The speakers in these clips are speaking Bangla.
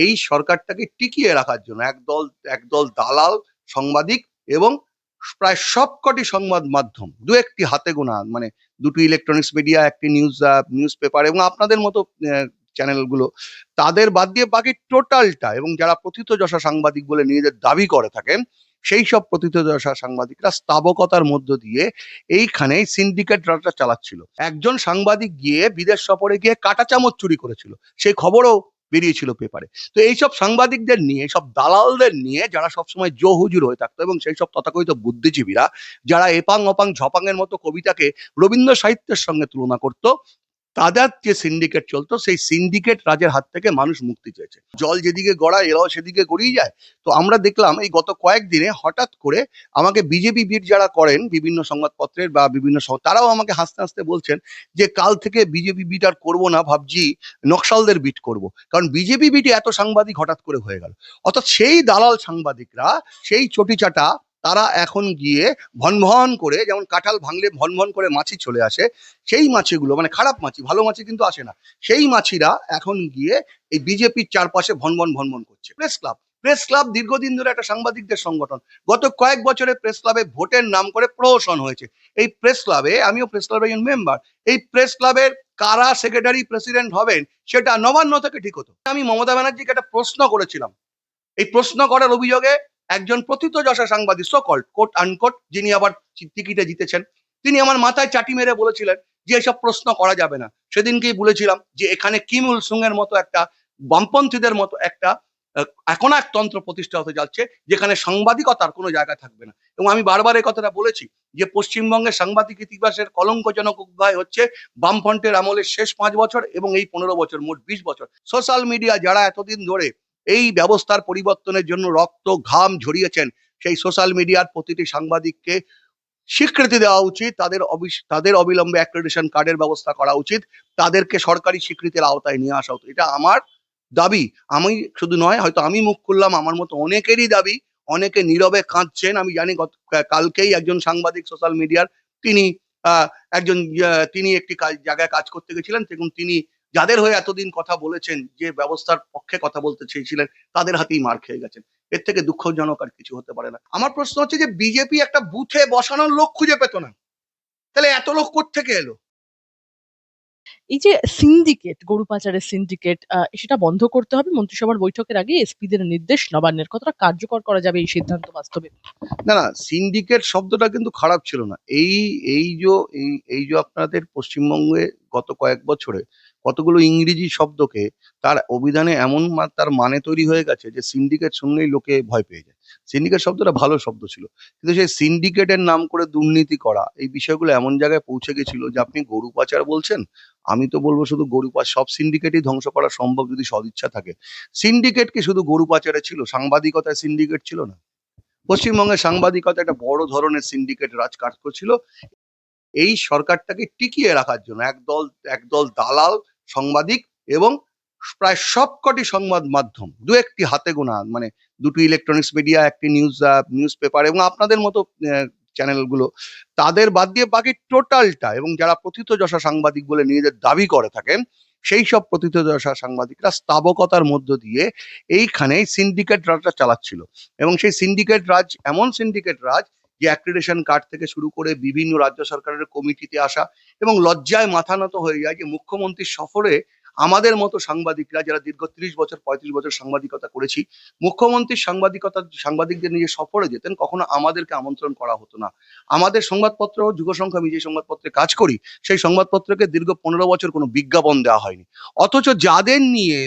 এই সরকারটাকে টিকিয়ে রাখার জন্য একদল দালাল সাংবাদিক এবং প্রায় সবকটি সংবাদ মাধ্যম, দু একটি হাতে গোনা মানে দুটো ইলেকট্রনিক্স মিডিয়া, একটি নিউজ পেপার এবং আপনাদের মতো চ্যানেলগুলো, তাদের বাদ দিয়ে বাকি টোটালটা, এবং যারা প্রথিতযশা সাংবাদিক বলে নিজেদের দাবি করে থাকেন, সেই সব প্রথিতযশা সাংবাদিকরা স্থাবকতার মধ্য দিয়ে এইখানে সিন্ডিকেট রাজটা চালাচ্ছিল। একজন সাংবাদিক গিয়ে বিদেশ সফরে গিয়ে কাঁটা চামচ চুরি করেছিল, সেই খবরও বেরিয়েছিল পেপারে। তো এইসব সাংবাদিকদের নিয়ে, সব দালালদের নিয়ে যারা সবসময় জো হুজুর হয়ে থাকতো, এবং সেই সব তথাকথিত বুদ্ধিজীবীরা যারা এপাং অপাং ঝপাংয়ের মতো কবিতাকে রবীন্দ্র সাহিত্যের সঙ্গে তুলনা করতো, তাদের যে সিন্ডিকেট চলতো, সেই সিন্ডিকেট রাজের হাত থেকে মানুষ মুক্তি চেয়েছে। জল যেদিকে গড়ায় এরাও সেদিকে গড়িয়ে যায়। তো আমরা দেখলাম এই গত কয়েকদিনে হঠাৎ করে আমাকে বিজেপি বিট যারা করেন বিভিন্ন সংবাদপত্রের বা বিভিন্ন তারাও আমাকে হাসতে হাসতে বলছেন যে কাল থেকে বিজেপি বিট আর করবো না, ভাবছি নকশালদের বিট করব, কারণ বিজেপি বিটে এত সাংবাদিক হঠাৎ করে হয়ে গেল। অর্থাৎ সেই দালাল সাংবাদিকরা, সেই চটিচাটা, তারা এখন গিয়ে ভন করে, যেমন কাঁঠাল ভাঙলে ভন করে মাছি চলে আসে, সেই মাছিগুলো, মানে খারাপ মাছি, ভালো মাছি কিন্তু আসে না, সেই মাছিরা এখন গিয়ে এই বিজেপির চারপাশে ভন করছে। প্রেস ক্লাব দীর্ঘদিন ধরে একটা সাংবাদিকদের সংগঠন। গত কয়েক বছরে প্রেস ক্লাবে ভোটের নাম করে প্রহসন হয়েছে। এই প্রেস ক্লাবে, আমিও প্রেস ক্লাবের একজন মেম্বার, এই প্রেস ক্লাবের কারা সেক্রেটারি প্রেসিডেন্ট হবেন সেটা নবান্ন থেকে ঠিক হতো। আমি মমতা ব্যানার্জিকে একটা প্রশ্ন করেছিলাম। এই প্রশ্ন করার অভিযোগে একজন প্রথিতযশা সাংবাদিক, সকল কোট আনকোট, যিনি আবার টিকিটে জিতেছেন, তিনি আমার মাথায় চাটি মেরে বলেছিলেন যে এসব প্রশ্ন করা যাবে না। সেদিনকেই বলেছিলাম যে এখানে কিম উল সুং এর মতো একটা বামপন্থীদের মতো একটা এখন এক তন্ত্র প্রতিষ্ঠা হতে যাচ্ছে, যেখানে সাংবাদিকতার কোনো জায়গা থাকবে না। এবং আমি বারবার এই কথাটা বলেছি যে পশ্চিমবঙ্গের সাংবাদিক ইতিহাসের কলঙ্কজনক অধ্যায় হচ্ছে বামফ্রন্টের আমলের শেষ 5 বছর এবং এই 15 বছর, মোট 20 বছর। সোশ্যাল মিডিয়া যারা এতদিন ধরে এই ব্যবস্থার পরিবর্তনের জন্য রক্ত ঘাম ঝরিয়েছেন, সেই সোশ্যাল মিডিয়ার প্রতিটি সাংবাদিককে স্বীকৃতি দেওয়া উচিত, তাদের অবিলম্বে অ্যাক্রেডিটেশন কার্ডের ব্যবস্থা করা উচিত, তাদেরকে সরকারি স্বীকৃতির আওতায় নিয়ে আসা উচিত। এটা আমার দাবি। আমি শুধু নয়, হয়তো আমি মুখ খুললাম, আমার মতো অনেকেরই দাবি। অনেকে নীরবে কাঁদছেন। আমি জানি কালকেই একজন সাংবাদিক সোশ্যাল মিডিয়ার, তিনি একজন তিনি একটি জায়গায় কাজ করতে গেছিলেন, এবং তিনি যাদের হয়ে এতদিন কথা বলেছেন, যে ব্যবস্থার পক্ষে কথা বলতে চেয়েছিলেন, তাদের হাতেই মার খেয়ে গেছেন। এর থেকে দুঃখজনক আর কিছু হতে পারে না। আমার প্রশ্ন হচ্ছে যে বিজেপি একটা বুথে বসানোর লোক খুঁজে পেত না, তাহলে এত লোক কোত্থেকে এলো? এই যে সিন্ডিকেট, গরু পাচারের সিন্ডিকেট, সেটা বন্ধ করতে হবে। মন্ত্রিসভার বৈঠকের আগে এসপিদের নির্দেশ নবান্নের। কতটা কার্যকর করা যাবে এই সিদ্ধান্ত বাস্তবে? না, সিন্ডিকেট শব্দটা কিন্তু খারাপ ছিল না। এই যে আপনাদের পশ্চিমবঙ্গে গত কয়েক বছরে কতগুলো ইংরেজি শব্দকে তার অভিধানে এমন তার মানে তৈরি হয়ে গেছে যে সিন্ডিকেট শুনলেই লোকে ভয় পেয়ে যায়। সিন্ডিকেট শব্দটা ভালো শব্দ ছিল, কিন্তু সেই সিন্ডিকেটের নাম করে দুর্নীতি করা, এই বিষয়গুলো এমন জায়গায় পৌঁছে গেছিল যে আপনি গরু পাচার বলছেন, আমি তো বলবো শুধু গরু পাচার, সব সিন্ডিকেটই ধ্বংস করা সম্ভব যদি সদিচ্ছা থাকে। সিন্ডিকেট কি শুধু গরু পাচারে ছিল? সাংবাদিকতায় সিন্ডিকেট ছিল না? পশ্চিমবঙ্গের সাংবাদিকতা একটা বড় ধরনের সিন্ডিকেট রাজ কাজ করছিল। এই সরকারটাকে টিকিয়ে রাখার জন্য একদল দালাল সাংবাদিক এবং প্রায় সবকটি সংবাদ মাধ্যম, দু একটি হাতে গোনা মানে দুটো ইলেকট্রনিক্স মিডিয়া, একটি নিউজ পেপার এবং আপনাদের মতো চ্যানেলগুলো, তাদের বাদ দিয়ে বাকি টোটালটা, এবং যারা প্রথিতযশা সাংবাদিক বলে নিজেদের দাবি করে থাকেন, সেই সব প্রথিতযশা সাংবাদিকরা স্থাবকতার মধ্য দিয়ে এইখানে সিন্ডিকেট রাজটা চালাচ্ছিল। এবং সেই সিন্ডিকেট রাজ এমন সিন্ডিকেট রাজ যে অ্যাক্রিডিটেশন কার্ড থেকে শুরু করে বিভিন্ন রাজ্য সরকারের কমিটিতে আসা, এবং লজ্জায় মাথা নত হয়ে যায় যে মুখ্যমন্ত্রীর সফরে আমাদের মতো সাংবাদিকরা, যারা দীর্ঘ 30 বছর 35 বছর সাংবাদিকতা করেছি, মুখ্যমন্ত্রীর সাংবাদিকদের নিয়ে সফরে যেতেন, কখনো আমাদেরকে আমন্ত্রণ করা হতো না। আমাদের সংবাদপত্র যুগসংখ্যা, আমি যে সংবাদপত্রে কাজ করি, সেই সংবাদপত্রকে দীর্ঘ 15 বছর কোনো বিজ্ঞাপন দেওয়া হয়নি। অথচ যাদের নিয়ে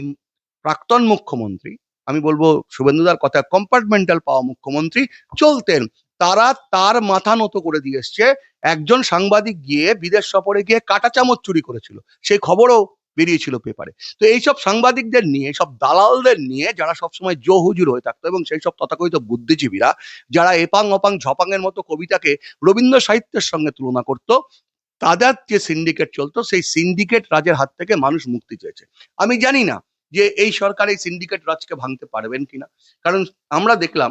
প্রাক্তন মুখ্যমন্ত্রী, আমি বলবো শুভেন্দুদার কথা, কম্পার্টমেন্টাল পাওয়া মুখ্যমন্ত্রী চলতেন, তারা তার মাথা নত করে দিয়ে এসছে। একজন সাংবাদিক গিয়ে বিদেশ সফরে গিয়ে কাঁটা চামচ চুরি করেছিল, সেই খবরও বেরিয়েছিল পেপারে। তো এইসব সাংবাদিকদের নিয়ে, সব দালালদের নিয়ে যারা সবসময় জো হুজুর হয়ে থাকতো, এবং সেই সব তথাকথিত বুদ্ধিজীবীরা যারা এপাং অপাং ঝপাংয়ের মতো কবিতাকে রবীন্দ্র সাহিত্যের সঙ্গে তুলনা করতো, তাদের যে সিন্ডিকেট চলতো, সেই সিন্ডিকেট রাজের হাত থেকে মানুষ মুক্তি চেয়েছে। আমি জানি না যে এই সরকার এই সিন্ডিকেট রাজকে ভাঙতে পারবেন কিনা, কারণ আমরা দেখলাম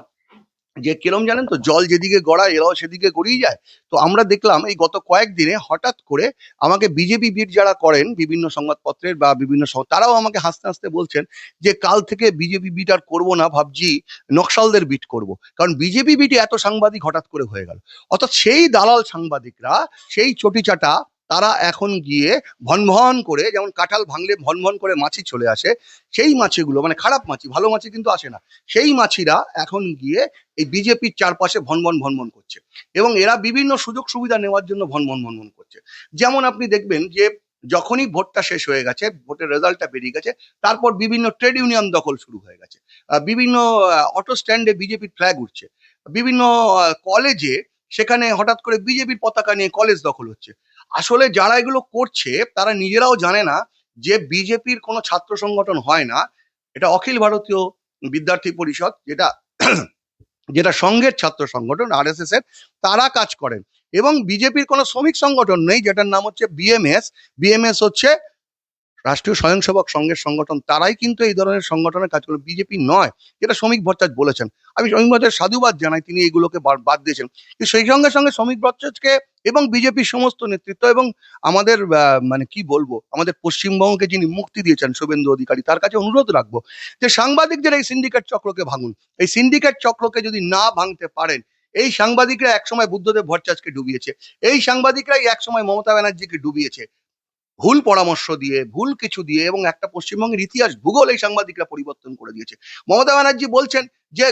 যে কিরম জানেন তো, জল যেদিকে গড়ায় এরাও সেদিকে গড়িয়ে যায়। তো আমরা দেখলাম এই গত কয়েকদিনে হঠাৎ করে আমাকে বিজেপি বিট যারা করেন বিভিন্ন সংবাদপত্রের বা বিভিন্ন তারাও আমাকে হাসতে হাসতে বলছেন যে কাল থেকে বিজেপি বিট আর করবো না, ভাবছি নকশালদের বিট করব, কারণ বিজেপি বিটে এত সাংবাদিক হঠাৎ করে হয়ে গেল। অর্থাৎ সেই দালাল সাংবাদিকরা, সেই চটিচাটা, তারা এখন গিয়ে ভনভন করে, যেমন কাঁঠাল ভাঙলে ভনভন করে মাছি চলে আসে, সেই মাছিগুলো মানে খারাপ মাছি, ভালো মাছি কিন্তু আসে না, সেই মাছিরা এখন গিয়ে এই বিজেপির চারপাশে ভনভন ভনভন করছে, এবং এরা বিভিন্ন সুযোগ সুবিধা নেওয়ার জন্য ভনভন ভনভন করছে। যেমন আপনি দেখবেন যে যখনই ভোটটা শেষ হয়ে গেছে, ভোটের রেজাল্টটা বেরিয়ে গেছে, তারপর বিভিন্ন ট্রেড ইউনিয়ন দখল শুরু হয়ে গেছে, বিভিন্ন অটো স্ট্যান্ডে বিজেপির ফ্ল্যাগ উঠছে, বিভিন্ন কলেজে সেখানে হঠাৎ করে বিজেপির পতাকা নিয়ে কলেজ দখল হচ্ছে। আসলে যারা এগুলো করছে তারা নিজেরাও জানে না যে বিজেপির কোনো ছাত্র সংগঠন হয় না, এটা অখিল ভারতীয় বিদ্যার্থী পরিষদ, যেটা যেটা সংঘের ছাত্র সংগঠন আরএসএস এর, তারা কাজ করেন। এবং বিজেপির কোনো শ্রমিক সংগঠন নেই যেটার নাম হচ্ছে বিএমএস। বিএমএস হচ্ছে রাষ্ট্রীয় স্বয়ংসেবক সংঘের সংগঠন, তারাই কিন্তু এই ধরনের সংগঠনের কাজ করে, বিজেপি নয়, যেটা শ্রমিক ভট্টাচার্য বলেছেন। আমি শ্রমিক ভট্টাচার্য সাধুবাদ জানাই, তিনি এগুলোকে বাদ দিয়েছেন। কিন্তু সেই সঙ্গে সঙ্গে শ্রমিক ভট্টাচার্যকে এবং বিজেপির সমস্ত নেতৃত্ব এবং আমাদের মানে কি বলবো, আমাদের পশ্চিমবঙ্গকে যিনি মুক্তি দিয়েছেন শুভেন্দু অধিকারী, তার কাছে অনুরোধ রাখবো যে সাংবাদিকদের এই সিন্ডিকেট চক্রকে ভাঙুন। এই সিন্ডিকেট চক্রকে যদি না ভাঙতে পারেন, এই সাংবাদিকরা একসময় বুদ্ধদেব ভট্টাচার্যকে ডুবিয়েছে, এই সাংবাদিকরাই একসময় মমতা ব্যানার্জিকে ডুবিয়েছে, ভুল পরামর্শ দিয়ে, ভুল কিছু দিয়ে, এবং একটা পশ্চিমবঙ্গের ইতিহাস ভূগোল এই সাংবাদিকরা পরিবর্তন করে দিয়েছে। মমতা ব্যানার্জি বলছেন যে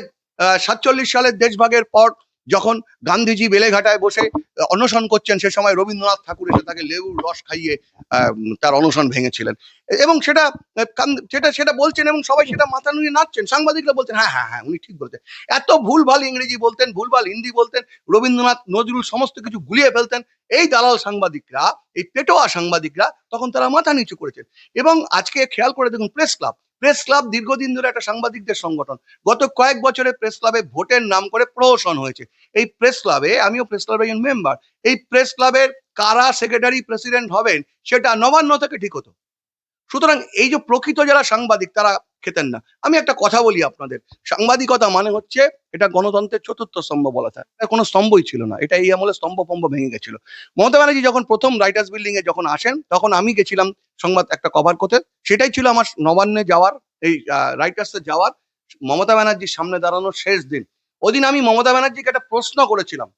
47 সালের দেশভাগের পর যখন গান্ধীজি বেলেঘাটায় বসে অনশন করছেন, সে সময় রবীন্দ্রনাথ ঠাকুর এসে তাকে লেবুর রস খাইয়ে তার অনশন ভেঙেছিলেন, এবং সেটা সেটা সেটা বলছেন, এবং সবাই সেটা মাথা নুয়ে নাচছেন, সাংবাদিকরা বলছেন হ্যাঁ হ্যাঁ হ্যাঁ উনি ঠিক বলতেন। এত ভুলভাল ইংরেজি বলতেন, ভুলভাল হিন্দি বলতেন, রবীন্দ্রনাথ নজরুল সমস্ত কিছু গুলিয়ে ফেলতেন। এই দালাল সাংবাদিকরা, এই পেটোয়া সাংবাদিকরা তখন তারা মাথা নিচু করেছেন। এবং আজকে খেয়াল করে দেখুন, প্রেস ক্লাব, প্রেস ক্লাব দীর্ঘদিন ধরে একটা সাংবাদিকদের সংগঠন, গত কয়েক বছরে প্রেস ক্লাবে ভোটের নাম করে প্রহসন হয়েছে। এই প্রেস ক্লাবে, আমিও প্রেস ক্লাবের একজন মেম্বার, এই প্রেস ক্লাবের কারা সেক্রেটারি প্রেসিডেন্ট হবেন সেটা নবান্ন থেকে ঠিক হতো। সুতরাং এই যে প্রকৃত যারা সাংবাদিক তারা খেতেন না। আমি একটা কথা বলি আপনাদের, সাংবাদিকতা মানে হচ্ছে, এটা গণতন্ত্রের চতুর্থ স্তম্ভ বলা যায়, এটা কোনো স্তম্ভই ছিল না, এটা এই আমলে স্তম্ভ ফম্ভ ভেঙে গেছিল। মমতা ব্যানার্জি যখন প্রথম রাইটার্স বিল্ডিং এ যখন আসেন, তখন আমি গেছিলাম সংবাদ একটা কভার করতে, সেটাই ছিল আমার নবান্নে যাওয়ার, এই রাইটার্সে যাওয়ার মমতা ব্যানার্জির সামনে দাঁড়ানোর শেষ দিন। ওদিন আমি মমতা ব্যানার্জিকে একটা প্রশ্ন করেছিলাম।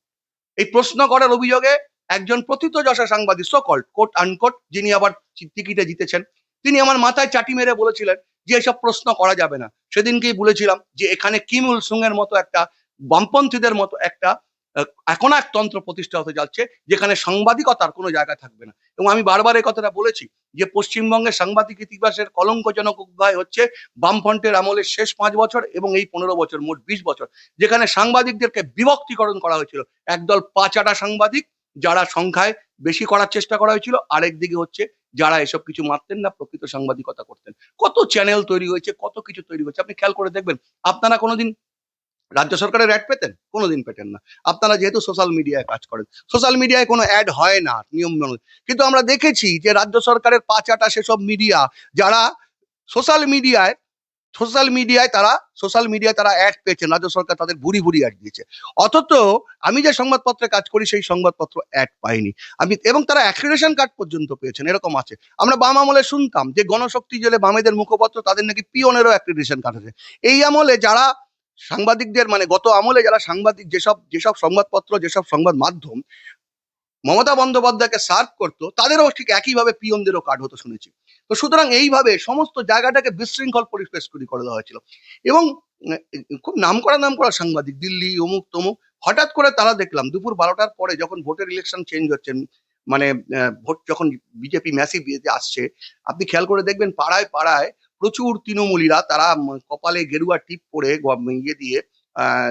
এই প্রশ্ন করার অভিযোগে একজন প্রথিতযশা সাংবাদিক, সো কল্ড কোট আনকোট, যিনি আবার টিকিটে জিতেছেন, তিনি আমার মাথায় চাটি মেরে বলেছিলেন যে এসব প্রশ্ন করা যাবে না। সেদিনকেই বলেছিলাম যে এখানে কিম উল সুং এর মতো একটা, বামপন্থীদের মতো একটা এখন এক তন্ত্র প্রতিষ্ঠা হতে যাচ্ছে, যেখানে সাংবাদিকতার কোনো জায়গা থাকবে না। এবং আমি বারবার এই কথাটা বলেছি যে পশ্চিমবঙ্গের সাংবাদিক ইতিহাসের কলঙ্কজনক অধ্যায় হচ্ছে বামফ্রন্টের আমলের শেষ 5 বছর এবং এই 15 বছর, মোট 20 বছর, যেখানে সাংবাদিকদেরকে বিভক্তিকরণ করা হয়েছিল। একদল পাচাটা সাংবাদিক যারা সংখ্যায় বেশি করার চেষ্টা করা হয়েছিল, আরেকদিকে হচ্ছে যারা এসব কিছু মারতেন না, প্রকৃত সাংবাদিকতা করতেন। কত চ্যানেল তৈরি হয়েছে, কত কিছু তৈরি হয়েছে, আপনি খেয়াল করে দেখবেন। আপনারা কোনোদিন রাজ্য সরকারের অ্যাড পেতেন? কোনোদিন পেতেন না। আপনারা যেহেতু সোশ্যাল মিডিয়ায় কাজ করেন, সোশ্যাল মিডিয়ায় কোনো অ্যাড হয় না নিয়ম মেনে। কিন্তু আমরা দেখেছি যে রাজ্য সরকারের পাঁচাটা সেসব মিডিয়া, যারা সোশ্যাল মিডিয়ায় সোশ্যাল মিডিয়ায় তারা অ্যাড পেয়েছেন, রাজ্য সরকার তাদের ভুরি ভুরি অ্যাড দিয়েছে। অথচ আমি যে সংবাদপত্রে কাজ করি সেই সংবাদপত্র অ্যাড পাইনি। আমি, এবং তারা অ্যাক্রিডিটেশন কার্ড পর্যন্ত পেয়েছেন, এরকম আছে। আমরা বাম আমলে শুনতাম যে গণশক্তি জেলে বামেদের মুখপত্র, তাদের নাকি পিওনেরও অ্যাক্রিডিটেশন কার্ড আছে। এই আমলে যারা সাংবাদিকদের, মানে গত আমলে যারা সাংবাদিক, যেসব যেসব সংবাদপত্র, যেসব সংবাদ মাধ্যম মমতা বন্দ্যোপাধ্যায়কে সার্ভ করতো, তাদেরও ঠিক একইভাবে পিয়নদেরও কার্ড হতো শুনেছি। তো সুতরাং এইভাবে সমস্ত জায়গাটাকে বিশৃঙ্খল পরিবেশ তৈরি করে দেওয়া হয়েছিল। এবং খুব নাম করা সাংবাদিক, দিল্লি অমুক তমুক, হঠাৎ করে তারা দেখলাম দুপুর 12টার পরে যখন ভোটের ইলেকশন চেঞ্জ হচ্ছে, মানে ভোট যখন বিজেপি ম্যাসিভ আসছে, আপনি খেয়াল করে দেখবেন পাড়ায় পাড়ায় প্রচুর তৃণমূলীরা, তারা কপালে গেরুয়া টিপ পরে, ইয়ে দিয়ে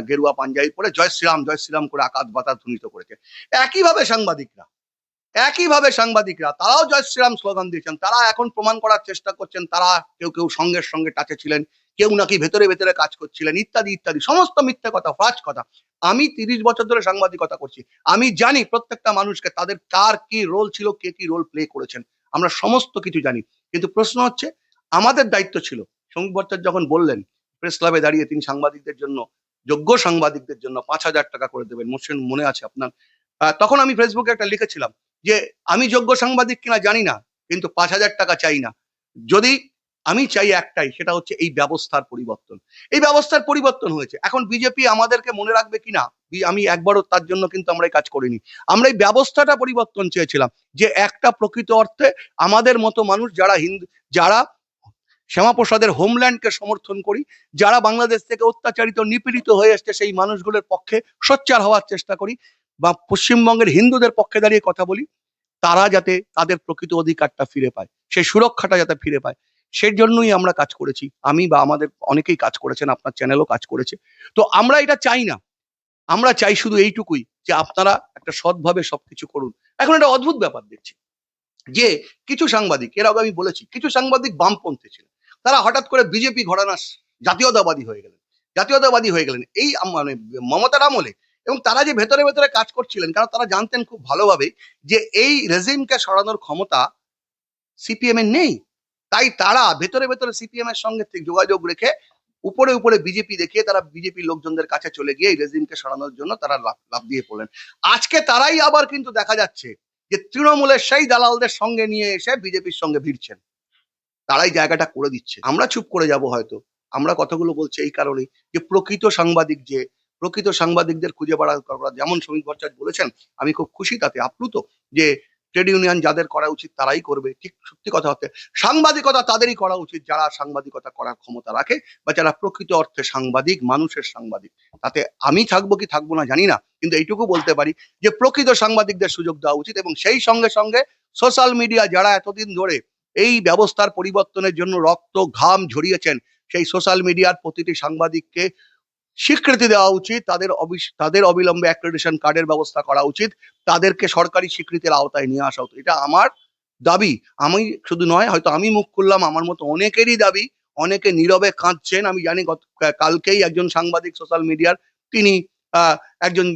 গেরুয়া পাঞ্জাবি পরে জয় শ্রীরাম জয় শ্রীরাম করে আকাশ বাতাস ধ্বনিত করেছে। একইভাবে সাংবাদিকরা, তারাও জয় শ্রীরাম স্লোগান দিয়েছেন। তারা এখন প্রমাণ করার চেষ্টা করছেন তারা কেউ কেউ সঙ্গের সঙ্গে টাচে ছিলেন, কেউ নাকি ভেতরে ভেতরে কাজ করছিলেন, ইত্যাদি ইত্যাদি, সমস্ত মিথ্যে কথা, ফাজ কথা। আমি 30 বছর ধরে সাংবাদিকতা করছি, আমি জানি প্রত্যেকটা মানুষকে তাদের কার কি রোল ছিল, কে কি রোল প্লে করেছেন, আমরা সমস্ত কিছু জানি। কিন্তু প্রশ্ন হচ্ছে, আমাদের দায়িত্ব ছিল, শ্রমিক ভট্টাচার্য যখন বললেন প্রেস ক্লাবে দাঁড়িয়ে তিনি সাংবাদিকদের জন্য যোগ্য সাংবাদিকদের জন্য 5,000 টাকা করে দেবেন, মনে আছে আপনার? তখন আমি ফেসবুকে একটা লিখেছিলাম যে আমি যোগ্য সাংবাদিক কিনা জানি না, কিন্তু 5,000 টাকা চাই না। যদি আমি চাই একটাই, সেটা হচ্ছে এই ব্যবস্থার পরিবর্তন। এই ব্যবস্থার পরিবর্তন হয়েছে, এখন বিজেপি আমাদেরকে মনে রাখবে কিনা আমি একবারও তার জন্য কিন্তু আমরা এই কাজ করিনি। আমরা এই ব্যবস্থাটা পরিবর্তন চেয়েছিলাম, যে একটা প্রকৃত অর্থে আমাদের মতো মানুষ যারা হিন্দু, যারা শ্যামাপ্রসাদের হোমল্যান্ডকে সমর্থন করি, যারা বাংলাদেশ থেকে অত্যাচারিত নিপীড়িত হয়ে এসছে, সেই মানুষগুলোর পক্ষে সোচ্চার হওয়ার চেষ্টা করি, বা পশ্চিমবঙ্গের হিন্দুদের পক্ষে দাঁড়িয়ে কথা বলি, তারা যাতে তাদের প্রকৃত অধিকারটা ফিরে পায়, সেই সুরক্ষাটা যাতে ফিরে পায়, সেই জন্যই আমরা কাজ করেছি। আমি বা আমাদের অনেকেই কাজ করেছেন, আপনার চ্যানেলও কাজ করেছে। তো আমরা এটা চাই না, আমরা চাই শুধু এইটুকুই, যে আপনারা একটা সৎভাবে সবকিছু করুন। এখন একটা অদ্ভুত ব্যাপার দেখছি, যে কিছু সাংবাদিক, এর আগে আমি বলেছি, কিছু সাংবাদিক বামপন্থী ছিলেন, তারা হঠাৎ করে বিজেপি ঘরানার জাতীয়তাবাদী হয়ে গেলেন, জাতীয়তাবাদী হয়ে গেলেন এই মানে মমতার আমলে। এবং তারা যে ভেতরে ভেতরে কাজ করছিলেন, কারণ তারা জানতেন খুব ভালোভাবে যে এই রেজিমকে সরানোর ক্ষমতা সিপিএম এর নেই, তাই তারা ভেতরে ভেতরে সিপিএম এর সঙ্গে যোগাযোগ রেখে উপরে উপরে বিজেপি দেখিয়ে তারা বিজেপি লোকজনদের কাছে চলে গিয়ে এই রেজিমকে সরানোর জন্য তারা লাফ দিয়ে পড়লেন। আজকে তারাই আবার কিন্তু দেখা যাচ্ছে যে তৃণমূলের সেই দালালদের সঙ্গে নিয়ে এসে বিজেপির সঙ্গে ভিড়ছেন, তারাই জায়গাটা করে দিচ্ছে। আমরা চুপ করে যাব হয়তো, আমরা কথাগুলো বলছি এই কারণেই যে প্রকৃত সাংবাদিকদের খুঁজে বার করা, যেমন শ্রমিক ভট্টাচার্য বলেছেন, আমি খুব খুশি, তাতে আপ্লুত, যে ট্রেড ইউনিয়ন যাদের করা উচিত তারাই করবে। ঠিক সত্যি কথা হচ্ছে, সাংবাদিকতা তাদেরই করা উচিত যারা সাংবাদিকতা করার ক্ষমতা রাখে, বা যারা প্রকৃত অর্থে সাংবাদিক, মানুষের সাংবাদিক। তাতে আমি থাকবো কি থাকবো না জানি না, কিন্তু এইটুকু বলতে পারি যে প্রকৃত সাংবাদিকদের সুযোগ দেওয়া উচিত। এবং সেই সঙ্গে সঙ্গে সোশ্যাল মিডিয়া যারা এতদিন ধরে এই ব্যবস্থার পরিবর্তনের জন্য রক্ত ঘাম ঝরিয়েছেন, সেই সোশ্যাল মিডিয়ার প্রতিটি সাংবাদিককে স্বীকৃতি দেওয়া উচিত, তাদের অবিলম্বে অ্যাক্রেডিটেশন কার্ডের ব্যবস্থা করা উচিত, তাদেরকে সরকারি স্বীকৃতির আওতায় নিয়ে আসা উচিত। এটা আমার দাবি। আমি শুধু নয়, হয়তো আমি মুখ খুললাম, আমার মতো অনেকেরই দাবি। অনেকে নীরবে কাঁদছেন। আমি জানি কালকেই একজন সাংবাদিক সোশ্যাল মিডিয়ার, তিনি একজন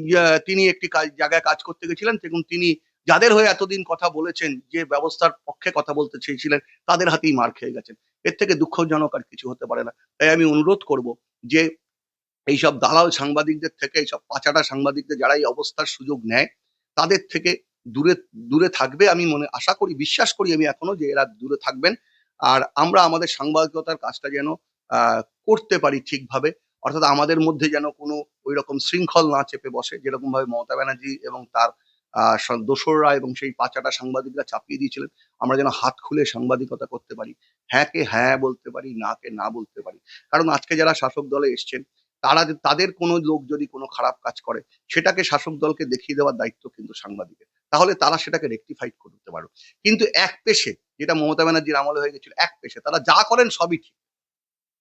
তিনি একটি জায়গায় কাজ করতে গেছিলেন, এবং তিনি যাদের হয়ে এতদিন কথা বলেছেন, যে ব্যবস্থার পক্ষে কথা বলতে চেয়েছিলেন, তাদের হাতেই মার খেয়ে গেছেন। এর থেকে দুঃখজনক আর কিছু হতে পারে না। তাই আমি অনুরোধ করব যে এইসব দালাল সাংবাদিকদের থেকে, এইসব পাচাটা সাংবাদিকদের যারা এই অবস্থার সুযোগ নেয়, তাদের থেকে দূরে দূরে থাকবে। আমি আশা করি, বিশ্বাস করি আমি এখনো, যে এরা দূরে থাকবেন। আর আমরা আমাদের সাংবাদিকতার কাজটা যেন করতে পারি ঠিকভাবে, অর্থাৎ আমাদের মধ্যে যেন কোনো ওই রকম শৃঙ্খল না চেপে বসে, যেরকম ভাবে মমতা ব্যানার্জি এবং তার দোসররা এবং সেই পাচাটা সাংবাদিকরা চাপিয়ে দিয়েছিলেন। আমরা যেন হাত খুলে সাংবাদিকতা করতে পারি, হ্যাঁ কে হ্যাঁ বলতে পারি, না কে না বলতে পারি। কারণ আজকে যারা শাসক দলে এসছেন, তাদের কোনো লোক যদি কোনো খারাপ কাজ করে, সেটাকে শাসক দলকে দেখিয়ে দেওয়ার দায়িত্ব কিন্তু সাংবাদিকের। তাহলে তারা সেটাকে রেকটিফাইড করতে পারো। কিন্তু এক পেশে, যেটা মমতা ব্যানার্জির আমলে হয়ে গেছিল, এক পেশে তারা যা করেন সবই ঠিক।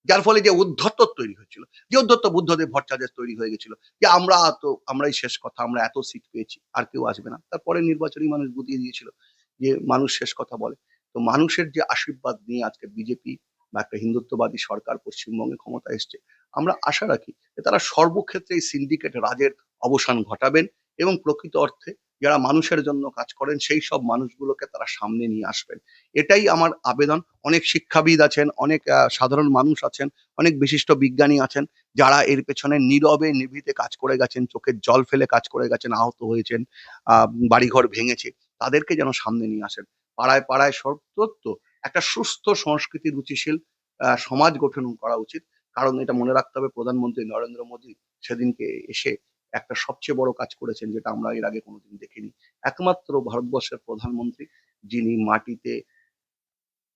যার ফলে যে উদ্ধত্ত তৈরি হয়েছিল, যে উদ্ধত্ত বুদ্ধদেব ভট্টাচার্য তৈরি হয়ে গেছিল, যে আমরাই শেষ কথা, আমরা এত সিট পেয়েছি, আর কেউ আসবে না। তারপরে নির্বাচনী মানুষ বুঝিয়ে দিয়েছিল যে মানুষ শেষ কথা বলে। তো মানুষের যে আশীর্বাদ নিয়ে আজকে বিজেপি বা একটা হিন্দুত্ববাদী সরকার পশ্চিমবঙ্গে ক্ষমতা এসছে, আমরা আশা রাখি যে তারা সর্বক্ষেত্রে এই সিন্ডিকেট রাজের অবসান ঘটাবেন, এবং প্রকৃত অর্থে যারা মানুষের জন্য কাজ করেন, সেই সব মানুষগুলোকে তারা সামনে নিয়ে আসবেন। এটাই আমার আবেদন। অনেক শিক্ষাবিদ আছেন, অনেক সাধারণ মানুষ আছেন, অনেক বিশিষ্ট বিজ্ঞানী আছেন, যারা এর পেছনে নীরবে নিভৃতে কাজ করে গেছেন, চোখের জল ফেলে কাজ করে গেছেন, আহত হয়েছেন, বাড়িঘর ভেঙেছে, তাদেরকে যেন সামনে নিয়ে আসেন। পাড়ায় পাড়ায় সর্বত্র একটা সুস্থ সংস্কৃতি রুচিশীল সমাজ গঠন করা উচিত। কারণ এটা মনে রাখতে হবে, প্রধানমন্ত্রী নরেন্দ্র মোদী সেদিনকে এসে একটা সবচেয়ে বড় কাজ করেছেন, যেটা আমরা এর আগে কোনোদিন দেখিনি। একমাত্র ভারতবর্ষের প্রধানমন্ত্রী যিনি মাটিতে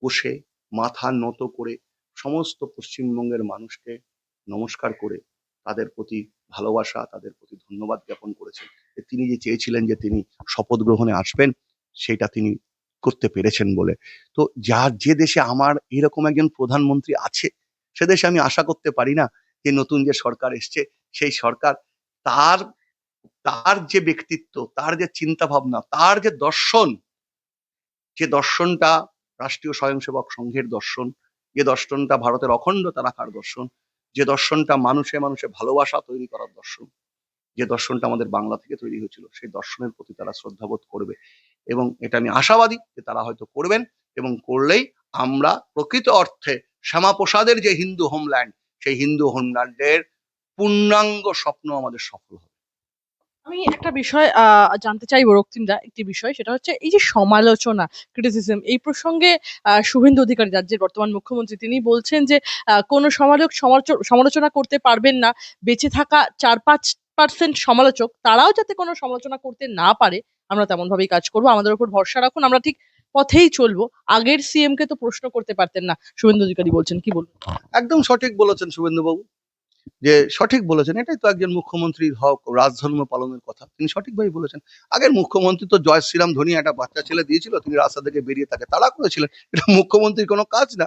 বসে মাথা নত করে সমস্ত পশ্চিমবঙ্গের মানুষকে নমস্কার করে তাদের প্রতি ভালোবাসা, তাদের প্রতি ধন্যবাদ জ্ঞাপন করেছেন। তিনি যে চেয়েছিলেন যে তিনি শপথ গ্রহণে আসবেন, সেটা তিনি করতে পেরেছেন বলে। তো যে দেশে আমার এরকম একজন প্রধানমন্ত্রী আছে, সে দেশে আমি আশা করতে পারি না যে নতুন যে সরকার এসছে, সেই সরকার তার তার যে ব্যক্তিত্ব, তার যে চিন্তা ভাবনা, তার যে দর্শন, যে দর্শনটা রাষ্ট্রীয় স্বয়ংসেবক সংঘের দর্শন, যে দর্শনটা ভারতের অখণ্ডতা রাখার দর্শন, যে দর্শনটা মানুষে মানুষে ভালোবাসা তৈরি করার দর্শন, যে দর্শনটা আমাদের বাংলা থেকে তৈরি হয়েছিল, সেই দর্শনের প্রতি তারা শ্রদ্ধাবোধ করবে। এবং এটা আমি আশাবাদী যে তারা হয়তো করবেন, এবং করলেই আমরা প্রকৃত অর্থে শ্যামাপ্রসাদের যে হিন্দু হোমল্যান্ড, সেই হিন্দু হোমল্যান্ডের পূর্ণাঙ্গ স্বপ্ন আমাদের সফল হবে। আমি একটা বিষয় জানতে চাইবো রক্তিমদা, একটি বিষয়, সেটা হচ্ছে এই যে সমালোচনা, ক্রিটিসিজম, এই প্রসঙ্গে শুভেন্দু অধিকারী রাজ্যের বর্তমান মুখ্যমন্ত্রী তিনি বলছেন যে কোনো সমালোচনা করতে পারবেন না, বেঁচে থাকা 4-5% সমালোচক তারাও যাতে কোনো সমালোচনা করতে না পারে আমরা তেমন ভাবেই কাজ করবো, আমাদের উপর ভরসা রাখুন, আমরা ঠিক পথেই চলবো। আগের সিএম কে তো প্রশ্ন করতে পারতেন না, শুভেন্দু অধিকারী বলছেন, কি বলবেন? একদম সঠিক বলেছেন শুভেন্দুবাবু, যে সঠিক বলেছেন, এটাই তো একজন মুখ্যমন্ত্রীর হক, রাজধর্ম পালনের কথা, তিনি সঠিকভাবে বলেছেন। আগের মুখ্যমন্ত্রী তো জয় শ্রীরাম ধ্বনি একটা বাচ্চা ছেলে দিয়েছিল, তিনি রাস্তা থেকে বেরিয়ে তাকে তাড়া করেছিলেন, এটা মুখ্যমন্ত্রীর কোনো কাজ না।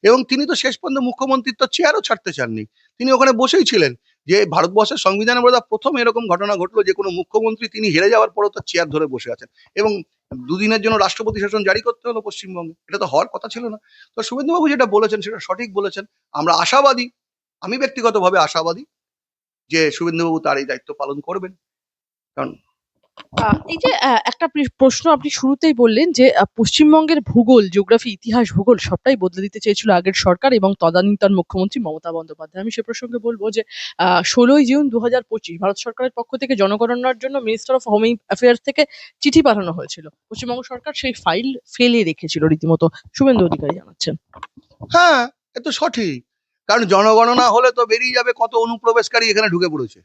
এবং তিনি তো শেষ পর্যন্ত মুখ্যমন্ত্রীর তো চেয়ারও ছাড়তে চাননি, তিনি ওখানে বসেই ছিলেন। যে ভারতবর্ষের সংবিধানে বোধহয় প্রথম এরকম ঘটনা ঘটলো যে কোনো মুখ্যমন্ত্রী তিনি হেরে যাওয়ার পরও তার চেয়ার ধরে বসে আছেন, এবং দুদিনের জন্য রাষ্ট্রপতি শাসন জারি করতে হলো পশ্চিমবঙ্গে, এটা তো হওয়ার কথা ছিল না। তো শুভেন্দুবাবু যেটা বলেছেন সেটা সঠিক বলেছেন, আমরা আশাবাদী, আমি ব্যক্তিগতভাবে আশাবাদী যে শুভেন্দুবাবু তার এই দায়িত্ব পালন করবেন। কারণ এই যে একটা প্রশ্ন আপনি শুরুতেই বললেন যে পশ্চিমবঙ্গের ভূগোল, জিওগ্রাফি, ইতিহাস, ভূগোল সবটাই বদলে দিতে চেয়েছিল আগের সরকার এবং তদানীন্তন মুখ্যমন্ত্রী মমতা বন্দ্যোপাধ্যায়। আমি সে প্রসঙ্গে বলবো যে 16ই জুন 2025 ভারত সরকারের পক্ষ থেকে জনগণনার জন্য মিনিস্টার অফ হোম অ্যাফেয়ার্স থেকে চিঠি পাঠানো হয়েছিল। পশ্চিমবঙ্গ সরকার সেই ফাইল ফেলে রেখেছিল রীতিমতো, শুভেন্দু অধিকারী জানাচ্ছেন। হ্যাঁ, এ তো সঠিক, কারণ জনগণনা হলে তো বেরিয়ে যাবে কত অনুপ্রবেশকারী এখানে ঢুকে পড়েছে।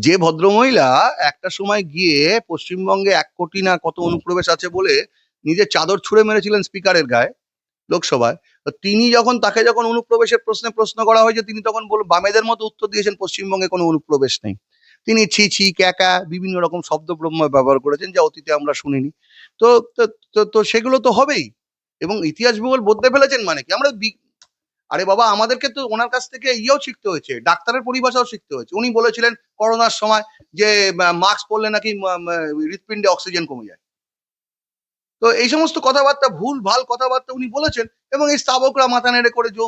যে ভদ্রমহিলা একটা সময় গিয়ে পশ্চিমবঙ্গে 1 কোটি না কত অনুপ্রবেশ আছে বলে নিজের চাদর ছুঁড়ে মেরেছিলেন স্পিকারের গায়ে লোকসভায়, তো তিনি যখন তাকে যখন অনুপ্রবেশের প্রশ্নে প্রশ্ন করা হয়েছে তিনি তখন বামেদের মতো উত্তর দিয়েছেন পশ্চিমবঙ্গে কোনো অনুপ্রবেশ নেই। তিনি ছি ছি ক্যাকা বিভিন্ন রকম শব্দ ব্রহ্ম ব্যবহার করেছেন যা অতীতে আমরা শুনিনি। তো তো তো তো সেগুলো তো হবেই, এবং ইতিহাস ভূগোল বদলে ফেলেছেন মানে কি, আমরা আরে বাবা আমাদেরকে তো ওনার কাছ থেকে ইয়েও শিখতে হয়েছে, ডাক্তারের পরিভাষাও শিখতে হয়েছে। উনি বলেছিলেন করোনার সময় যে মাস্ক পরলে নাকি হৃৎপিণ্ডে অক্সিজেন কমে যায়। তো এই সমস্ত কথাবার্তা, ভুল ভাল কথাবার্তা উনি বলেছেন, এবং এই স্তাবকরা মাথা নেড়ে করে জো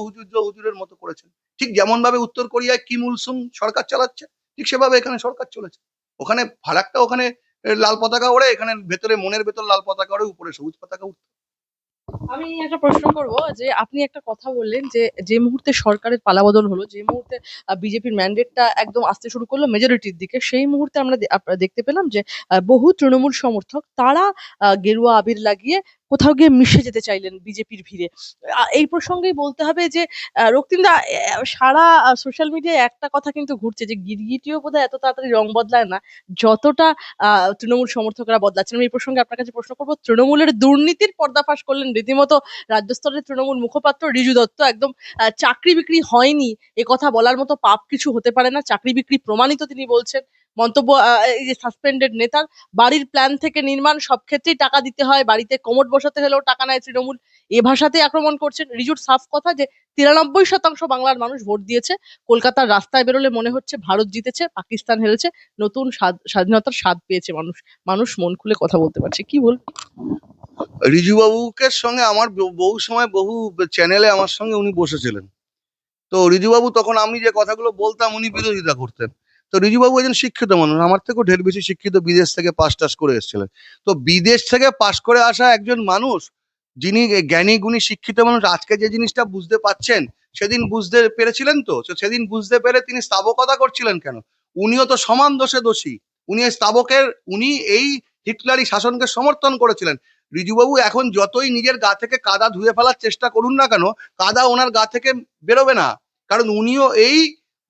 হুজুরের মতো করেছেন। ঠিক যেমন ভাবে উত্তর কোরিয়ায় কিম উল সুং সরকার চালাচ্ছে, ঠিক সেভাবে এখানে সরকার চলেছে। ওখানে ফারাকটা, ওখানে লাল পতাকা ওড়ে, এখানে ভেতরে মনের ভেতর লাল পতাকা ওড়ে, উপরে সবুজ পতাকা উঠছে। আমি একটা প্রশ্ন করব যে আপনি একটা কথা বললেন যে যে মুহূর্তে সরকারের পালাবদল হলো, যে মুহূর্তে বিজেপির ম্যান্ডেটটা একদম আসতে শুরু করলো মেজরিটির দিকে, সেই মুহূর্তে আমরা দেখতে পেলাম যে বহু তৃণমূল সমর্থক তারা গেরুয়া আবির লাগিয়ে কোথাও গিয়ে মিশে যেতে চাইলেন বিজেপির ভিড়ে। এই প্রসঙ্গেই বলতে হবে যে রক্তিমদা, সারা সোশ্যাল মিডিয়ায় একটা কথা কিন্তু ঘুরছে যে গিরগিটিও বোধহয় এত তাড়াতাড়ি রং বদলায় না যতটা তৃণমূল সমর্থকরা বদলাচ্ছেন। আমি এই প্রসঙ্গে আপনার কাছে প্রশ্ন করবো, তৃণমূলের দুর্নীতির পর্দাফাশ করলেন রীতিমতো রাজ্য স্তরের তৃণমূল মুখপাত্র রিজু দত্ত, একদম চাকরি বিক্রি হয়নি এ কথা বলার মতো পাপ কিছু হতে পারে না, চাকরি বিক্রি প্রমাণিত তিনি বলছেন। মন্তব্য, এই যে সাসপেন্ডেড নেতার বাড়ির প্ল্যান থেকে নির্মাণ সব ক্ষেত্রেই টাকা দিতে হয়, বাড়িতে কোমর বসাতে হলেও টাকা নেয় তৃণমূল, এ ভাষাতেই আক্রমণ করছেন। রিজুর সাফ কথা যে 93% বাংলার মানুষ ভোট দিয়েছে, কলকাতার রাস্তায় বেরোলে মনে হচ্ছে ভারত জিতেছে, পাকিস্তান হেরেছে, নতুন স্বাধীনতার স্বাদ পেয়েছে মানুষ, মানুষ মন খুলে কথা বলতে পারছে, কি বল? রিজুবাবুকে সঙ্গে আমার বহু সময় বহু চ্যানেলে আমার সঙ্গে উনি বসেছিলেন। তো রিজুবাবু তখন আমি যে কথাগুলো বলতাম উনি বিরোধিতা করতেন। তো রিজুবাবু একজন শিক্ষিত মানুষ, আমার থেকেও ঢের বেশি শিক্ষিত, বিদেশ থেকে পাস টাস করে এসেছিলেন। তো বিদেশ থেকে পাস করে আসা একজন মানুষ, যিনি জ্ঞানী গুণী শিক্ষিত মানুষ, আজকে যে জিনিসটা বুঝতে পাচ্ছেন সেদিন বুঝতে পেরেছিলেন তো? তো সেদিন বুঝতে পেরে তিনি স্তাবকতা করছিলেন কেন? উনিও তো সমান দোষে দোষী। উনি এই স্তাবকের, উনি এই হিটলারি শাসনকে সমর্থন করেছিলেন। রিজুবাবু এখন যতই নিজের গা থেকে কাদা ধুয়ে ফেলার চেষ্টা করুন না কেন, কাদা ওনার গা থেকে বেরোবে না, কারণ উনিও এই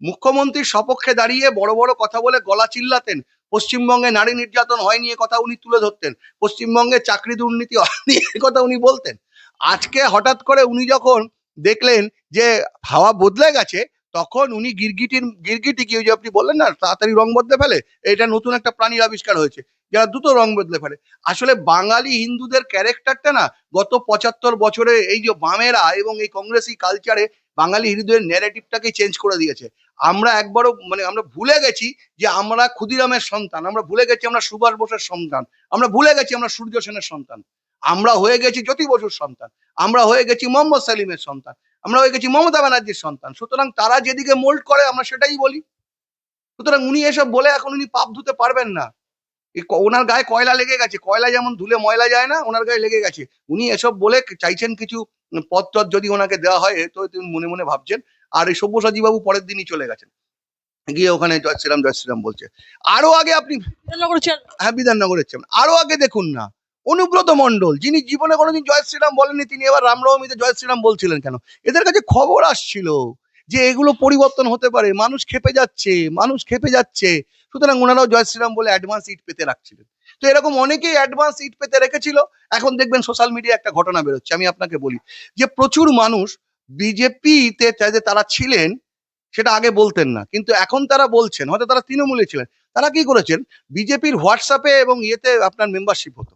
মুখ্যমন্ত্রীর সপক্ষে দাঁড়িয়ে বড় বড় কথা বলে গলা চিল্লাতেন। পশ্চিমবঙ্গে নারী নির্যাতন হয়নি এ কথা উনি তুলে ধরতেন, পশ্চিমবঙ্গে চাকরি দুর্নীতি হয়নি এ কথা উনি বলতেন। আজকে হঠাৎ করে উনি যখন দেখলেন যে হাওয়া বদলে গেছে, তখন উনি গিরগিটি কি, ওই যে আপনি বললেন না তাড়াতাড়ি রং বদলে ফেলে, এটা নতুন একটা প্রাণীর আবিষ্কার হয়েছে যারা দ্রুত রং বদলে ফেলে। আসলে বাঙালি হিন্দুদের ক্যারেক্টারটা না গত 75 বছরে এই যে বামেরা এবং এই কংগ্রেসি কালচারে বাঙালি হিন্দুদের ন্যারেটিভটাকে চেঞ্জ করে দিয়েছে। আমরা একবারও মানে আমরা ভুলে গেছি যে আমরা ক্ষুদিরামের সন্তান, আমরা ভুলে গেছি আমরা সুভাষ বোসের সন্তান, আমরা ভুলে গেছি আমরা সূর্য সেনের সন্তান, আমরা হয়ে গেছি জ্যোতি বসুর সন্তান, আমরা হয়ে গেছি মোহাম্মদ সেলিমের সন্তান, আমরা হয়ে গেছি মমতা ব্যানার্জির সন্তান। সুতরাং তারা যেদিকে মোল্ড করে আমরা সেটাই বলি। সুতরাং উনি এসব বলে এখন উনি পাপ ধুতে পারবেন না। ওনার গায়ে কয়লা লেগে গেছে, কয়লা যেমন ধুলে ময়লা যায় না, ওনার গায়ে লেগে গেছে। উনি এসব বলে চাইছেন কিছু পদ টদ যদি ওনাকে দেওয়া হয়, তো তিনি মনে মনে ভাবছেন। আর এই সব্যসাচী বাবু পরের দিনই চলে গেছেন। গিয়ে ওখানে জয় শ্রীরাম বলছে। আরো আগে আপনি, বিধাননগর হ্যাঁ বিধাননগরের চেয়ারম্যান, আরো আগে দেখুন না, অনুব্রত মণ্ডল, যিনি জীবনে কোনোদিন জয় শ্রীরাম বলেননি, তিনি এবার রামনবমীতে জয় শ্রীরাম বলছিলেন কেন? এদের কাছে খবর আসছিল যে এগুলো পরিবর্তন হতে পারে, মানুষ খেপে যাচ্ছে, মানুষ খেপে যাচ্ছে, সুতরাং ওনারাও জয় শ্রীরাম বলে অ্যাডভান্স ইট পেতে রাখছিলেন। তো এরকম অনেকেই অ্যাডভান্স ইট পেতে রেখেছিল। এখন দেখবেন সোশ্যাল মিডিয়া একটা ঘটনা বেরোচ্ছে, আমি আপনাকে বলি যে প্রচুর মানুষ বিজেপিতে যে তারা ছিলেন সেটা আগে বলতেন না, কিন্তু এখন তারা বলছেন, হয়তো তারা তৃণমূলে ছিলেন, তারা কি করেছেন, বিজেপির হোয়াটসঅ্যাপে এবং ইয়েতে আপনার মেম্বারশিপ হতো,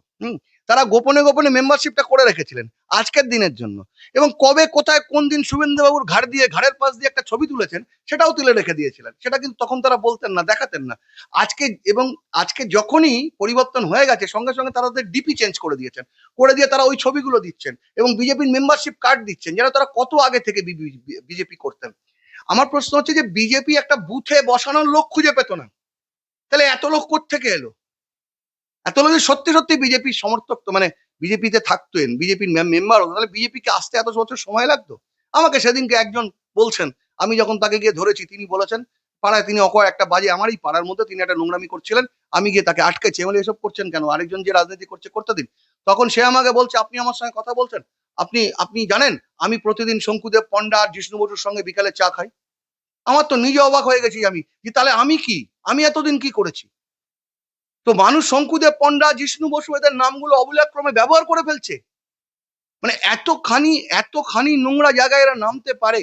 তারা গোপনে গোপনে মেম্বারশিপটা করে রেখেছিলেন আজকের দিনের জন্য। এবং কবে কোথায় কোন দিন শুভেন্দুবাবুর ঘাড়ের পাশ দিয়ে একটা ছবি তুলেছেন সেটাও তুলে রেখে দিয়েছিলেন, সেটা কিন্তু তখন তারা বলতেন না, দেখাতেন না। আজকে এবং আজকে যখনই পরিবর্তন হয়ে গেছে সঙ্গে সঙ্গে তারা তাদের ডিপি চেঞ্জ করে দিয়েছেন, করে দিয়ে তারা ওই ছবিগুলো দিচ্ছেন এবং বিজেপির মেম্বারশিপ কার্ড দিচ্ছেন, যেন তারা কত আগে থেকে বিজেপি করতেন। আমার প্রশ্ন হচ্ছে যে বিজেপি একটা বুথে বসানোর লোক খুঁজে পেত না, তাহলে এত লোক কোত্থেকে এলো? এত লোক সত্যি সত্যি বিজেপির সমর্থক, তো মানে বিজেপিতে থাকতেন, বিজেপির মেম্বার হতো, তাহলে বিজেপিকে আসতে এত বছর সময় লাগতো? আমাকে সেদিনকে একজন বলছেন, আমি যখন তাকে গিয়ে ধরেছি, তিনি বলেছেন পাড়ায় তিনি একটা বাজে আমারই পাড়ার মধ্যে তিনি একটা নোংরামি করছিলেন, আমি গিয়ে তাকে আটকেছি, বলে এসব করছেন কেন, আরেকজন যে রাজনীতি করছে করতে দিন। তখন সে আমাকে বলছে, আপনি আমার সঙ্গে কথা বলছেন, আপনি আপনি জানেন আমি প্রতিদিন শঙ্কুদেব পণ্ডা আর জিষ্ণু বসুর সঙ্গে বিকালে চা খাই। আমার তো নিজে অবাক হয়ে গেছি আমি, যে তাহলে আমি কি, আমি এতদিন কি করেছি? তো মানুষ শঙ্কুদেব পণ্ডা, জিষ্ণু বসু এদের নামগুলো অবলীলাক্রমে ব্যবহার করে ফেলছে। মানে এতখানি নোংরা জায়গায় এরা নামতে পারে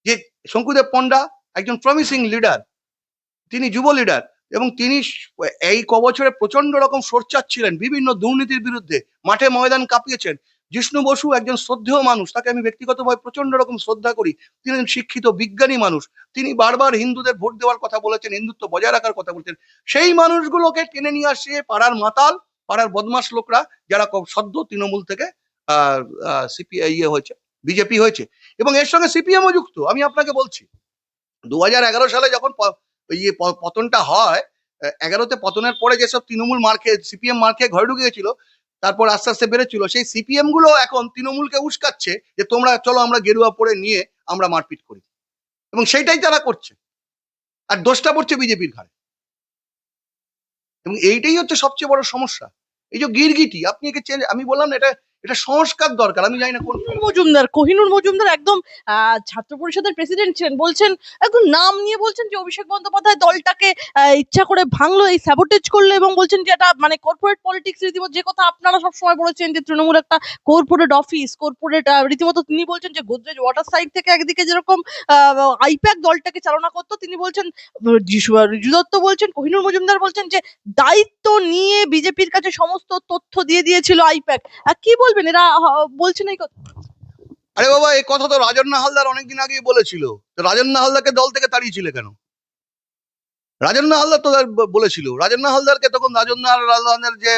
যে শঙ্কুদেব পণ্ডা একজন প্রমিসিং লিডার, তিনি যুব লিডার, এবং তিনি এই কবছরে প্রচন্ড রকম সোচ্চার ছিলেন বিভিন্ন দুর্নীতির বিরুদ্ধে, মাঠে ময়দান কাঁপিয়েছেন। জিষ্ণু বসু একজন শ্রদ্ধেয় মানুষ, তাকে আমি ব্যক্তিগতভাবে প্রচন্ড রকম শ্রদ্ধা করি, তিনি একজন শিক্ষিত বিজ্ঞানী মানুষ, তিনি বারবার হিন্দুদের ভোট দেওয়ার কথা বলেছেন, হিন্দুত্ব বজায় রাখার কথা বলেছেন। সেই মানুষগুলোকে টেনে নিয়ে আসে পাড়ার মাতাল, পাড়ার বদমাস লোকরা, যারা সদ্য তৃণমূল থেকে সিপিআই হয়েছে, বিজেপি হয়েছে, এবং এর সঙ্গে সিপিএমও যুক্ত। আমি আপনাকে বলছি 2011 সালে যখন পতনটা হয়, 11তে পতনের পরে যেসব তৃণমূল মার খেয়ে, সিপিএম মার খেয়ে ঘরে ঢুকে গেছিল, তারপর আস্তে আস্তে বেড়েছিল, সেই সিপিএম গুলো এখন তৃণমূলকে উস্কাচ্ছে যে তোমরা চলো আমরা গেরুয়া পরে নিয়ে আমরা মারপিট করি, এবং সেইটাই তারা করছে, আর দোষটা পড়ছে বিজেপির ঘাড়ে। এবং এইটাই হচ্ছে সবচেয়ে বড় সমস্যা। এই যে গিরগিটি, আপনি একে চেঞ্জ, আমি বললাম না, এটা এটা সংস্কার দরকার, আমি জানি না কোন কোহিনুর মজুমদার একদম ছাত্র পরিষদের প্রেসিডেন্ট ছিলেন, বলছেন একদম নাম নিয়ে বলছেন যে অভিষেক বন্দ্যোপাধ্যায় দলটাকে ইচ্ছা করে ভাঙলো, এই স্যাবোটেজ করলো, এবং বলছেন যে এটা মানে কর্পোরেট পলিটিক্স রীতিমতো, যে কথা আপনারা সবসময় বলেছেন যে তৃণমূল একটা কর্পোরেট অফিস, কর্পোরেট রীতিমতো। তিনি বলছেন যে গোদরেজ ওয়াটার সাইড থেকে একদিকে যেরকম আইপ্যাক দলটাকে চালনা করতো, তিনি বলছেন, ঋজু দত্ত বলছেন, কোহিনুর মজুমদার বলছেন যে দায়িত্ব নিয়ে বিজেপির কাছে সমস্ত তথ্য দিয়ে দিয়েছিল আইপ্যাক। কি বলবেন, এরা বলছেন এই কথা? আরে বাবা, এই কথা তো রাজন্না হালদার অনেকদিন আগেই বলেছিল। তো রাজন্না হালদারকে দল থেকে তাড়িয়েছিল কেন? রাজন্না হালদার তো বলেছিল, রাজন্না হালদারকে তখন রাজন্না আর হালদারের যে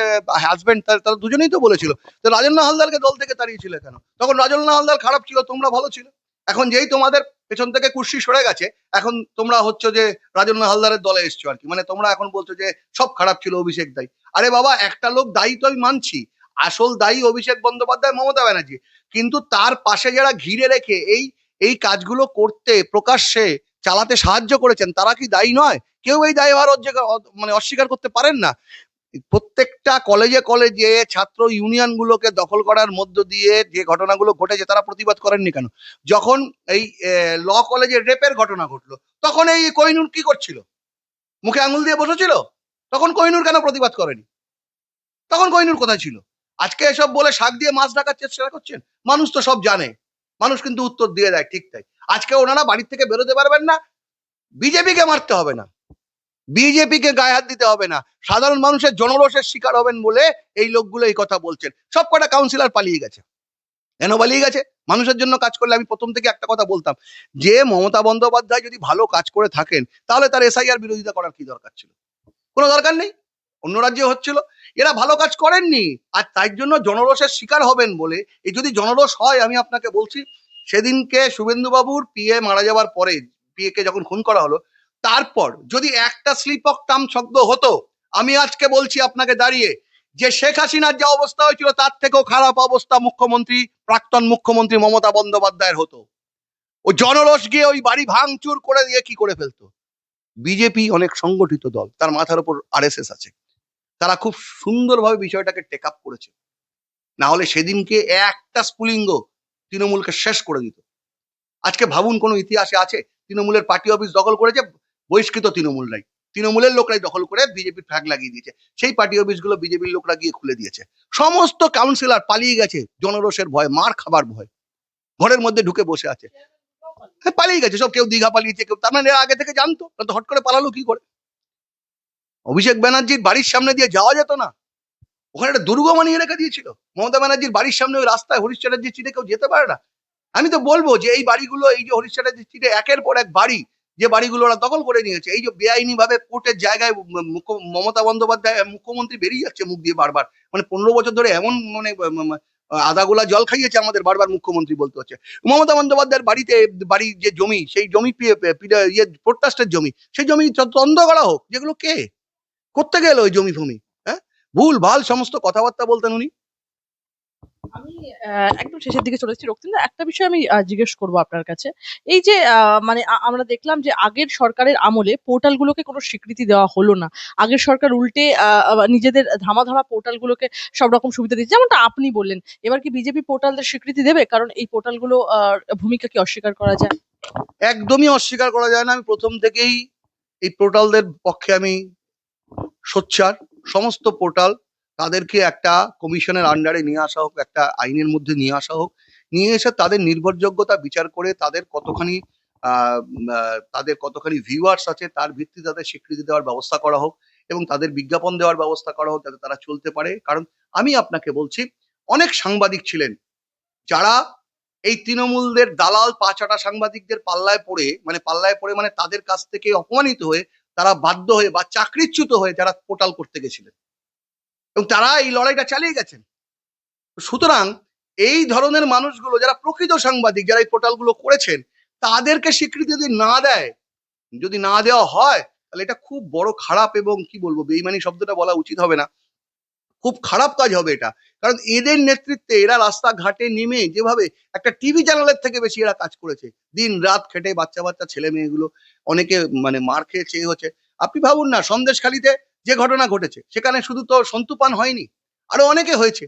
হাজবেন্ড, তারা দুজনেই তো বলেছিল। তো রাজন্না হালদারকে দল থেকে তাড়িয়েছিল কেন? তখন রাজন্না হালদার খারাপ ছিল, তোমরা ভালো ছিল। এখন যেই তোমাদের পেছন থেকে কুর্সি সরে গেছে, এখন তোমরা হচ্ছে যে রাজন্না হালদারের দলে এসছো আর কি, মানে তোমরা এখন বলছো যে সব খারাপ ছিল, অভিষেক দায়ী। আরে বাবা, একটা লোক দায়ী তো আমি মানছি, আসল দায়ী অভিষেক বন্দ্যোপাধ্যায়, মমতা ব্যানার্জি, কিন্তু তার পাশে যারা ঘিরে রেখে এই এই কাজগুলো করতে, প্রকাশ্যে চালাতে সাহায্য করেছেন, তারা কি দায়ী নয়? কেউ এই দায়ভার মানে অস্বীকার করতে পারেন না। প্রত্যেকটা কলেজে কলেজে ছাত্র ইউনিয়ন গুলোকে দখল করার মধ্য দিয়ে যে ঘটনাগুলো ঘটেছে, তারা প্রতিবাদ করেননি কেন? যখন এই ল কলেজে রেপের ঘটনা ঘটলো, তখন এই কোহিনুর কি করছিল? মুখে আঙুল দিয়ে বসেছিল? তখন কোহিনুর কেন প্রতিবাদ করেনি? তখন কোহিনুর কোথায় ছিল? আজকে এসব বলে শাক দিয়ে মাছ ঢাকার চেষ্টা করছেন। মানুষ তো সব জানে, মানুষ কিন্তু উত্তর দিয়ে দেয়, ঠিক তাই। আজকে ওনারা বাড়ির থেকে বেরোতে পারবেন না, বিজেপিকে মারতে হবে না, বিজেপিকে গায়ে হাত দিতে হবে না, সাধারণ মানুষের জনরোষের শিকার হবেন বলে এই লোকগুলো এই কথা বলছেন। সব কটা কাউন্সিলর পালিয়ে গেছে। কেন পালিয়ে গেছে? মানুষের জন্য কাজ করলে, আমি প্রথম থেকে একটা কথা বলতাম, যে মমতা বন্দ্যোপাধ্যায় যদি ভালো কাজ করে থাকেন, তাহলে তার এসআইআর বিরোধিতা করার কি দরকার ছিল? কোনো দরকার নেই। অন্য রাজ্যে হচ্ছিল, এরা ভালো কাজ করেননি, আর তাই জন্য জনরোষের শিকার হবেন বলে। এই যদি জনরোষ হয়, আমি আপনাকে বলছি, সেদিনকে শুভেন্দুবাবুর পিএ মারা যাওয়ার পরে, পিএ কে যখন খুন করা হলো, তারপর যদি একটা স্লিপ অফ টার্ম শব্দ হতো, আমি আজকে বলছি আপনাকে দাঁড়িয়ে, যে শেখ হাসিনার যে অবস্থা হয়েছিল তার থেকেও খারাপ অবস্থা মুখ্যমন্ত্রী, প্রাক্তন মুখ্যমন্ত্রী মমতা বন্দ্যোপাধ্যায়ের হতো। ও জনরোষ গিয়ে ওই বাড়ি ভাঙচুর করে দিয়ে কি করে ফেলতো। বিজেপি অনেক সংগঠিত দল, তার মাথার উপর আরএসএস আছে, তারা খুব সুন্দরভাবে বিষয়টাকে টেক আপ করেছে। না হলে সেদিনকে একটা স্ফুলিঙ্গ তৃণমূলকে শেষ করে দিত। আজকে ভাবুন, কোনো ইতিহাসে আছে তৃণমূলের পার্টি অফিস দখল করেছে বহিষ্কৃত তৃণমূলরাই, তৃণমূলের লোকরাই দখল করে বিজেপির ফ্ল্যাগ লাগিয়ে দিয়েছে, সেই পার্টি অফিসগুলো বিজেপির লোকরা গিয়ে খুলে দিয়েছে। সমস্ত কাউন্সিলর পালিয়ে গেছে জনরোষের ভয়, মার খাবার ভয়, ঘরের মধ্যে ঢুকে বসে আছে। হ্যাঁ, পালিয়ে গেছে সব, কেউ দীঘা পালিয়েছে, কেউ, তার মানে এরা আগে থেকে জানতো, তো হট করে পালালো কি করে? অভিষেক ব্যানার্জির বাড়ির সামনে দিয়ে যাওয়া যেত না? ওখানে একটা দুর্গ বানিয়ে রেখে দিয়েছিল। মমতা ব্যানার্জির বাড়ির সামনে ওই রাস্তায় হরিশ চ্যাটার্জির চিঠে কেউ যেতে পারে না। আমি তো বলবো যে এই বাড়িগুলো, এই যে হরিশ চ্যাটার্জির চিঠে একের পর এক বাড়ি, যে বাড়িগুলো ওরা দখল করে নিয়েছে, এই যে বেআইনি ভাবে কোর্টের জায়গায় মমতা বন্দ্যোপাধ্যায় মুখ্যমন্ত্রী বেরিয়ে যাচ্ছে মুখ দিয়ে বারবার, মানে 15 বছর ধরে এমন মানে আধা গোলা জল খাইয়েছে আমাদের, বারবার মুখ্যমন্ত্রী বলতে হচ্ছে। মমতা বন্দ্যোপাধ্যায়ের বাড়িতে, বাড়ির যে জমি, সেই জমি প্রত্যাস্টের জমি, সেই জমি তন্দ করা হোক, যেগুলো কে করতে গেল ওই জমি ভূমি, হ্যাঁ, ভুল ভাল সমস্ত কথাবার্তা বলতেন উনি। আমি একদম শেষের দিকে চলে এসেছি রক্তিম দা, একটা বিষয় আমি জিজ্ঞেস করব আপনার কাছে। এই যে মানে আমরা দেখলাম যে আগের সরকারের আমলে পোর্টালগুলোকে কোনো স্বীকৃতি দেওয়া হলো না। আগের সরকার উল্টে নিজেদের ধামাধরা পোর্টালগুলোকে সব রকম সুবিধা দিচ্ছে, যেমনটা আপনি বললেন। এবার কি বিজেপি পোর্টালদের স্বীকৃতি দেবে? কারণ এই পোর্টালগুলো ভূমিকা কি অস্বীকার করা যায়? একদমই অস্বীকার করা যায় না। আমি প্রথম থেকেই এই পোর্টালদের পক্ষে আমি সোচ্চার। সমস্ত পোর্টাল, তাদেরকে একটা কমিশনের আন্ডারে নিয়ে আসা হোক, একটা আইনের মধ্যে নিয়ে আসা হোক, নিয়ে এসে তাদের নির্ভরযোগ্যতা বিচার করে তাদের কতখানি তাদের কতখানি ভিউয়ার্স আছে তার ভিত্তিতে তাদের স্বীকৃতি দেওয়ার ব্যবস্থা করা হোক, এবং তাদের বিজ্ঞাপন দেওয়ার ব্যবস্থা করা হোক যাতে তারা চলতে পারে। কারণ আমি আপনাকে বলছি, অনেক সাংবাদিক ছিলেন যারা এই তৃণমূলদের দালাল পাঁচাটা সাংবাদিকদের পাল্লায় পড়ে মানে তাদের কাছ থেকে অপমানিত হয়ে, তারা বাধ্য হয়ে বা চাকরিচ্যুত হয়ে যারা পোর্টাল করতে গেছিলেন, এবং তারা এই লড়াইটা চালিয়ে গেছেন। সুতরাং এই ধরনের মানুষগুলো যারা প্রকৃত সাংবাদিক, যারা এই পোর্টালগুলো করেছেন, তাদেরকে স্বীকৃতি যদি না দেওয়া হয়, তাহলে এটা খুব বড় খারাপ, এবং কি বলবো, বেইমানি শব্দটা বলা উচিত হবে না, খুব খারাপ কাজ হবে এটা। কারণ এদের নেতৃত্বে এরা রাস্তাঘাটে নেমে যেভাবে একটা টিভি চ্যানেলের থেকে বেশি এরা কাজ করেছে, দিন রাত খেটে বাচ্চা বাচ্চা ছেলে মেয়েগুলো অনেকে মানে মার খেয়ে চেয়ে হচ্ছে। আপনি ভাবুন না, সন্দেশখালিতে যে ঘটনা ঘটেছে, সেখানে শুধু তো সন্তুপান হয়নি, আরো অনেকে হয়েছে।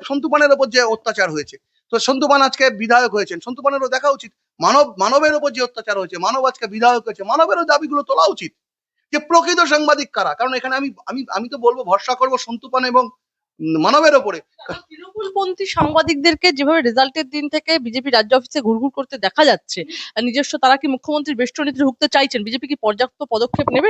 সন্তুপানের ওপর যে অত্যাচার হয়েছে, তো সন্তুপান আজকে বিধায়ক হয়েছেন, সন্তুপানেরও দেখা উচিত। মানবের ওপর যে অত্যাচার হয়েছে, মানব আজকে বিধায়ক হয়েছে, মানবেরও দাবিগুলো তোলা উচিত। যে প্রকৃত সাংবাদিক কারা, কারণ এখানে আমি আমি আমি তো বলবো ভরসা করবো সন্তুপান এবং মানবের ওপরে। তৃণমূলপন্থী সাংবাদিকদেরকে যেভাবে রেজাল্টের দিন থেকে বিজেপি রাজ্য অফিসে ঘুরঘুর করতে দেখা যাচ্ছে, নিজস্ব, তারা কি মুখ্যমন্ত্রীর বেষ্টনীতে ঢুকতে চাইছেন? বিজেপি কি পর্যাপ্ত পদক্ষেপ নেবে?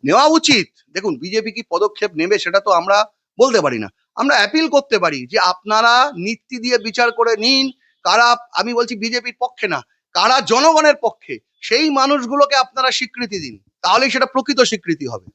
নেওয়া উচিত। দেখুন, বিজেপি কি পদক্ষেপ নেবে সেটা তো আমরা বলতে পারি না, আমরা অ্যাপিল করতে পারি যে আপনারা নীতি দিয়ে বিচার করে নিন, কারা, আমি বলছি বিজেপির পক্ষে না, কারা জনগণের পক্ষে, সেই মানুষগুলোকে আপনারা স্বীকৃতি দিন, তাহলেই সেটা প্রকৃত স্বীকৃতি হবে।